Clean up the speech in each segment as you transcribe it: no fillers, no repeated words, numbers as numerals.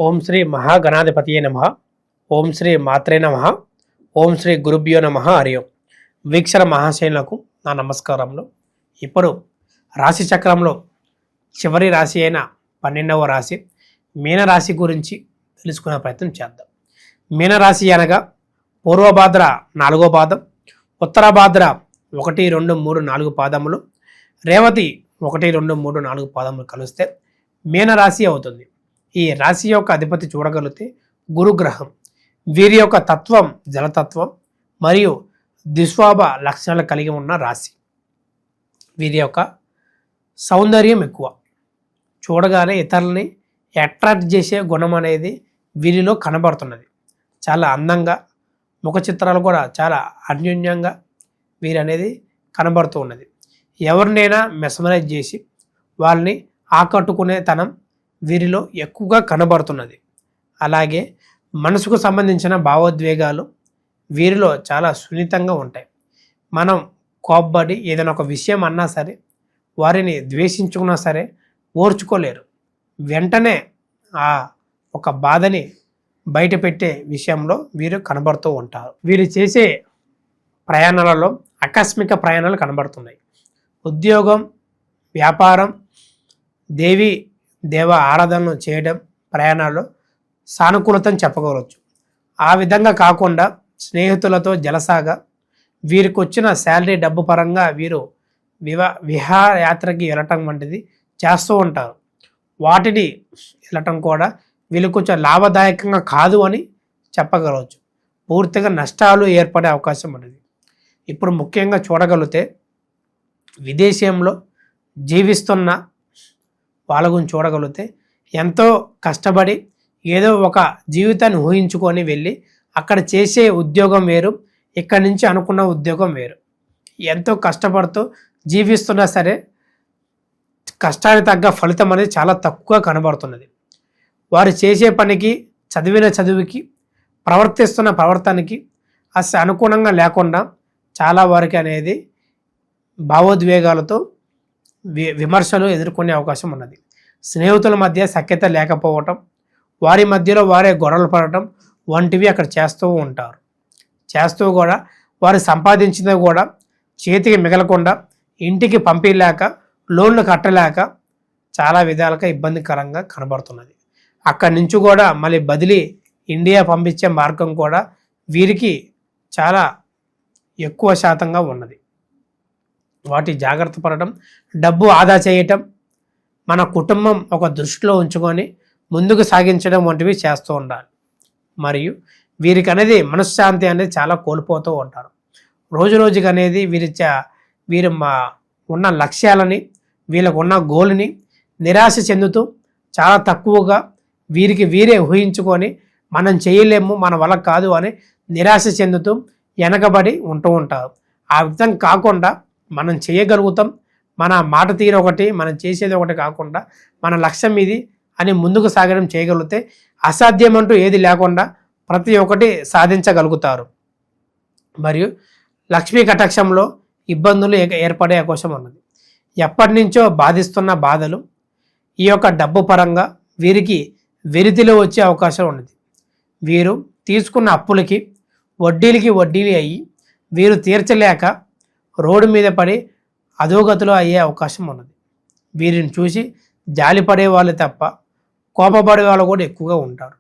ఓం శ్రీ మహాగణాధిపతియే నమః. ఓం శ్రీ మాత్రే నమః. ఓం శ్రీ గురుభ్యో నమః. హరి ఓం. వీక్షణ మహాశైలకు నా నమస్కారములు. ఇప్పుడు రాశి చక్రంలో చివరి రాశి అయిన 12వ రాశి మీనరాశి గురించి తెలుసుకునే ప్రయత్నం చేద్దాం. మీనరాశి అనగా పూర్వభాద్ర 4వ పాదం, ఉత్తరభాద్ర 1, 2, 3, 4 పాదములు, రేవతి 1, 2, 3, 4 పాదములు కలిస్తే మీనరాశి అవుతుంది. ఈ రాశి యొక్క అధిపతి చూడగలిగితే గురుగ్రహం. వీరి యొక్క తత్వం జలతత్వం మరియు దిస్వాభ లక్షణాలు కలిగి ఉన్న రాశి. వీరి యొక్క సౌందర్యం ఎక్కువ, చూడగానే ఇతరులని అట్రాక్ట్ చేసే గుణం అనేది వీరిలో కనబడుతున్నది. చాలా అందంగా, ముఖ చిత్రాలు కూడా చాలా అన్యోన్యంగా వీరు అనేది కనబడుతూ ఉన్నది. ఎవరినైనా మెస్మరైజ్ చేసి వాళ్ళని ఆకట్టుకునే తనం వీరిలో ఎక్కువగా కనబడుతున్నది. అలాగే మనసుకు సంబంధించిన భావోద్వేగాలు వీరిలో చాలా సున్నితంగా ఉంటాయి. మనం కోప్పడి ఏదైనా ఒక విషయం అన్నా సరే, వారిని ద్వేషించుకున్నా సరే ఓర్చుకోలేరు. వెంటనే ఆ ఒక బాధని బయట పెట్టే విషయంలో వీరు కనబడుతూ ఉంటారు. వీరు చేసే ప్రయాణాలలో ఆకస్మిక ప్రయాణాలు కనబడుతున్నాయి. ఉద్యోగం, వ్యాపారం, దేవ ఆరాధనలు చేయడం, ప్రయాణాల్లో సానుకూలతను చెప్పగలవచ్చు. ఆ విధంగా కాకుండా స్నేహితులతో జలసాగా వీరికి వచ్చిన శాలరీ డబ్బు పరంగా వీరు విహారయాత్రకి వెళ్ళటం వంటిది చేస్తూ ఉంటారు. వాటిని వెళ్ళటం కూడా వీళ్ళకి కొంచెం లాభదాయకంగా కాదు అని చెప్పగలవచ్చు. పూర్తిగా నష్టాలు ఏర్పడే అవకాశం ఉన్నది. ఇప్పుడు ముఖ్యంగా చూడగలిగితే విదేశంలో జీవిస్తున్న వాళ్ళ గురించి చూడగలిగితే ఎంతో కష్టపడి ఏదో ఒక జీవితాన్ని ఊహించుకొని వెళ్ళి అక్కడ చేసే ఉద్యోగం వేరు, ఇక్కడి నుంచి అనుకున్న ఉద్యోగం వేరు. ఎంతో కష్టపడుతూ జీవిస్తున్నా సరే కష్టానికి తగ్గ ఫలితం అనేది చాలా తక్కువ కనబడుతున్నది. వారు చేసే పనికి, చదివిన చదువుకి, ప్రవర్తిస్తున్న ప్రవర్తనకి అసలు అనుగుణంగా లేకుండా చాలా వరకు అనేది భావోద్వేగాలతో విమర్శలు ఎదుర్కొనే అవకాశం ఉన్నది. స్నేహితుల మధ్య సఖ్యత లేకపోవటం, వారి మధ్యలో వారే గొడవలు పడటం వంటివి అక్కడ చేస్తూ ఉంటారు. చేస్తూ కూడా వారు సంపాదించినవి కూడా చేతికి మిగలకుండా ఇంటికి పంపించలేక, లోన్లు కట్టలేక చాలా విధాలుగా ఇబ్బందికరంగా కనబడుతున్నది. అక్కడి నుంచి కూడా మళ్ళీ బదిలీ ఇండియా పంపించే మార్గం కూడా వీరికి చాలా ఎక్కువ శాతంగా ఉన్నది. వాటి జాగ్రత్త పడటం, డబ్బు ఆదా చేయటం, మన కుటుంబం ఒక దృష్టిలో ఉంచుకొని ముందుకు సాగించడం వంటివి చేస్తూ ఉండాలి. మరియు వీరికి అనేది మనశ్శాంతి అనేది చాలా కోల్పోతూ ఉంటారు. రోజు రోజుకి అనేది వీరు ఉన్న లక్ష్యాలని, వీళ్ళకు ఉన్న గోల్ని నిరాశ చెందుతూ చాలా తక్కువగా వీరే ఊహించుకొని మనం చేయలేము, మన వల్ల కాదు అని నిరాశ చెందుతూ వెనకబడి ఉంటూ ఉంటారు. ఆ విధంగా కాకుండా మనం చేయగలుగుతాం, మన మాట తీరు ఒకటి, మనం చేసేది ఒకటి కాకుండా మన లక్ష్యం ఇది అని ముందుకు సాగడం చేయగలిగితే అసాధ్యం అంటూ ఏది లేకుండా ప్రతి ఒక్కటి సాధించగలుగుతారు. మరియు లక్ష్మీ కటాక్షంలో ఇబ్బందులు ఏర్పడే అవకాశం ఉన్నది. ఎప్పటి నుంచో బాధిస్తున్న బాధలు ఈ యొక్క డబ్బు పరంగా వీరికి వెరితిలో వచ్చే అవకాశం ఉన్నది. వీరు తీసుకున్న అప్పులకి వడ్డీలు అయ్యి వీరు తీర్చలేక రోడ్డు మీద పడి అధోగతిలో అయ్యే అవకాశం ఉన్నది. వీరిని చూసి జాలిపడే వాళ్ళు తప్ప కోపపడే వాళ్ళు కూడా ఎక్కువగా ఉంటారు.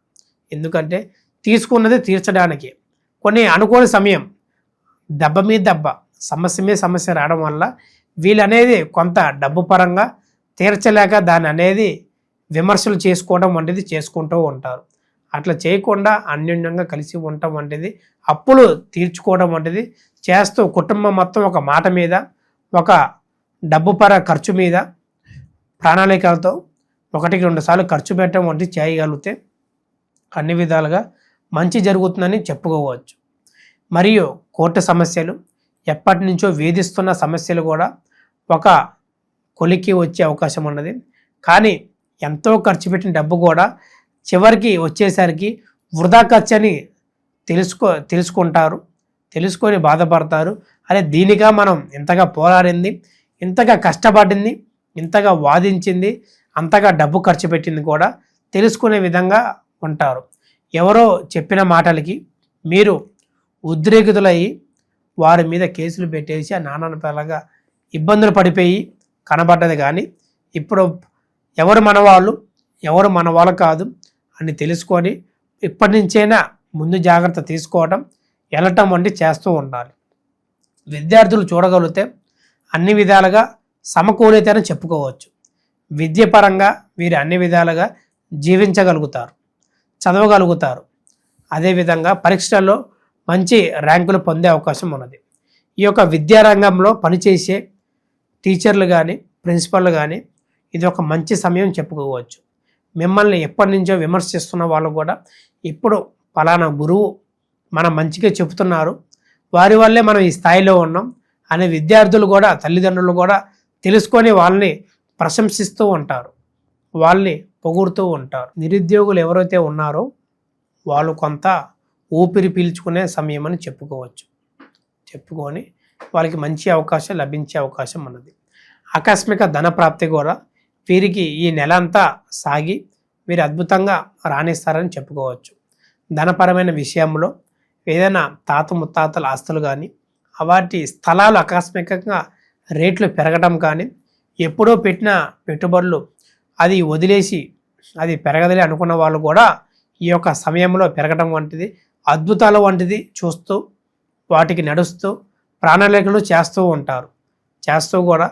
ఎందుకంటే తీసుకున్నది తీర్చడానికి కొన్ని అనుకోని సమయం దెబ్బ మీద దెబ్బ, సమస్య మీద సమస్య రావడం వల్ల వీళ్ళనేది కొంత డబ్బు పరంగా తీర్చలేక దాన్ని అనేది విమర్శలు చేసుకోవడం వంటిది చేసుకుంటూ ఉంటారు. అట్లా చేయకుండా అన్యోన్యంగా కలిసి ఉండటం వంటిది, అప్పులు తీర్చుకోవడం వంటిది చేస్తూ కుటుంబం మొత్తం ఒక మాట మీద, ఒక డబ్బు ఖర్చు మీద ప్రణాళికలతో 1-2 సార్లు ఖర్చు పెట్టడం వంటివి చేయగలిగితే అన్ని విధాలుగా మంచి జరుగుతుందని చెప్పుకోవచ్చు. మరియు కోర్టు సమస్యలు, ఎప్పటి నుంచో వేధిస్తున్న సమస్యలు కూడా ఒక కొలిక్కి వచ్చే అవకాశం ఉన్నది. కానీ ఎంతో ఖర్చు పెట్టిన డబ్బు కూడా చివరికి వచ్చేసరికి వృధా ఖర్చు అని తెలుసుకుంటారు, తెలుసుకొని బాధపడతారు. అరే దీనిగా మనం ఇంతగా పోరాడింది, ఇంతగా కష్టపడింది, ఇంతగా వాదించింది, అంతగా డబ్బు ఖర్చు పెట్టింది కూడా తెలుసుకునే విధంగా ఉంటారు. ఎవరో చెప్పిన మాటలకి మీరు ఉద్రేకితులయ్యి వారి మీద కేసులు పెట్టేసి ఆ నానానపేలాగా ఇబ్బందులు పడిపోయి కనబడ్డది. కానీ ఇప్పుడు ఎవరు మనవాళ్ళు ఎవరు మన వాళ్ళు కాదు అని తెలుసుకొని ఇప్పటి నుంచైనా ముందు జాగ్రత్త తీసుకోవటం వెళ్ళటం వంటి చేస్తూ ఉండాలి. విద్యార్థులు చూడగలిగితే అన్ని విధాలుగా సమకూలితేనే చెప్పుకోవచ్చు. విద్యపరంగా వీరు అన్ని విధాలుగా జీవించగలుగుతారు, చదవగలుగుతారు. అదేవిధంగా పరీక్షల్లో మంచి ర్యాంకులు పొందే అవకాశం ఉన్నది. ఈ యొక్క విద్యారంగంలో పనిచేసే టీచర్లు కానీ ప్రిన్సిపల్ కానీ ఇది ఒక మంచి సమయం చెప్పుకోవచ్చు. మిమ్మల్ని ఎప్పటి నుంచో విమర్శిస్తున్న వాళ్ళు కూడా ఇప్పుడు పలానా గురువు మన మంచిగా చెబుతున్నారు, వారి వల్లే మనం ఈ స్థాయిలో ఉన్నాం అనే విద్యార్థులు కూడా తల్లిదండ్రులు కూడా తెలుసుకొని వాళ్ళని ప్రశంసిస్తూ ఉంటారు, వాళ్ళని పొగుడుతూ ఉంటారు. నిరుద్యోగులు ఎవరైతే ఉన్నారో వాళ్ళు కొంత ఊపిరి పీల్చుకునే సమయం అని చెప్పుకొని వాళ్ళకి మంచి అవకాశం లభించే అవకాశం ఉన్నది. ఆకస్మిక ధన ప్రాప్తి కూడా వీరికి ఈ నెల అంతా సాగి వీరు అద్భుతంగా రాణిస్తారని చెప్పుకోవచ్చు. ధనపరమైన విషయంలో ఏదైనా తాత ముత్తాతల ఆస్తులు కానీ వాటి స్థలాలు ఆకస్మికంగా రేట్లు పెరగడం కానీ ఎప్పుడో పెట్టిన పెట్టుబడులు అది వదిలేసి అది పెరగదలే అనుకున్న వాళ్ళు కూడా ఈ యొక్క సమయంలో పెరగడం వంటిది అద్భుతాల వంటిది చూస్తూ వాటికి నడుస్తూ ప్రాణలేఖలు చేస్తూ ఉంటారు. చేస్తూ కూడా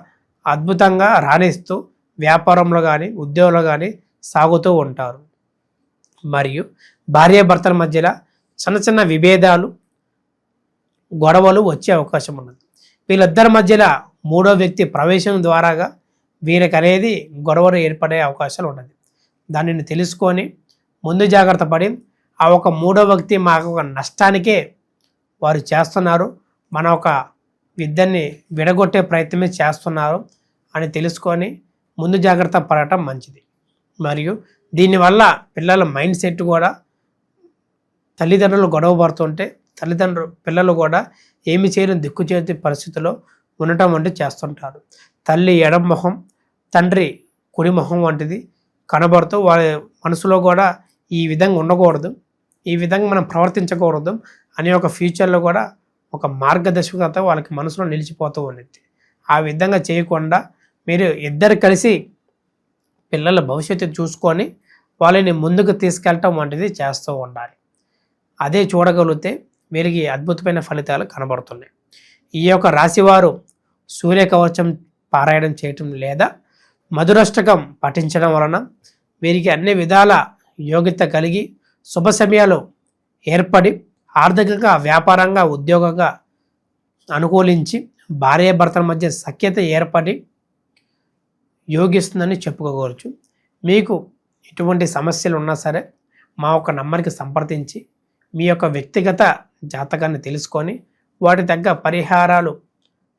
అద్భుతంగా రాణిస్తూ వ్యాపారంలో కానీ ఉద్యోగంలో కానీ సాగుతూ ఉంటారు. మరియు భార్యాభర్తల మధ్యలో చిన్న చిన్న విభేదాలు గొడవలు వచ్చే అవకాశం ఉన్నది. వీళ్ళిద్దరి మధ్యలో మూడో వ్యక్తి ప్రవేశం ద్వారాగా వీరికి అనేది గొడవలు ఏర్పడే అవకాశాలు ఉన్నది. దానిని తెలుసుకొని ముందు జాగ్రత్త పడి ఆ ఒక మూడో వ్యక్తి మాకు ఒక నష్టానికే వారు చేస్తున్నారు, మన ఒక విద్యని విడగొట్టే ప్రయత్నమే చేస్తున్నారు అని తెలుసుకొని ముందు జాగ్రత్త పడటం మంచిది. మరియు దీనివల్ల పిల్లల మైండ్ సెట్ కూడా తల్లిదండ్రులు గొడవ పడుతుంటే పిల్లలు కూడా ఏమి చేయని దిక్కుచేతి పరిస్థితిలో ఉండటం వంటివి చేస్తుంటారు. తల్లి ఎడమ మొహం తండ్రి కుడి మొహం వంటిది కనబడుతూ వాళ్ళ మనసులో కూడా ఈ విధంగా ఉండకూడదు, ఈ విధంగా మనం ప్రవర్తించకూడదు అనే ఒక ఫ్యూచర్లో కూడా ఒక మార్గదర్శకత వాళ్ళకి మనసులో నిలిచిపోతూ ఉండేది. ఆ విధంగా చేయకుండా మీరు ఇద్దరు కలిసి పిల్లల భవిష్యత్తు చూసుకొని వాళ్ళని ముందుకు తీసుకెళ్ళటం వంటిది చేస్తూ ఉండాలి. అదే చూడగలిగితే వీరికి అద్భుతమైన ఫలితాలు కనబడుతున్నాయి. ఈ యొక్క రాశివారు సూర్యకవచం పారాయణం చేయటం లేదా మధురాష్టకం పఠించడం వలన వీరికి అన్ని విధాల యోగ్యత కలిగి శుభ సమయాలు ఏర్పడి ఆర్థికంగా వ్యాపారంగా ఉద్యోగంగా అనుకూలించి భార్యాభర్తల మధ్య సఖ్యత ఏర్పడి యోగిస్తుందని చెప్పుకోవచ్చు. మీకు ఎటువంటి సమస్యలు ఉన్నా సరే మా ఒక నంబర్కి సంప్రదించి మీ యొక్క వ్యక్తిగత జాతకాన్ని తెలుసుకొని వాటి తగ్గ పరిహారాలు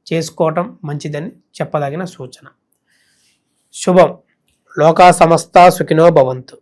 చేసుకోవటం మంచిదని చెప్పదగిన సూచన. శుభం. లోకా సమస్త సుఖినో భవంతు.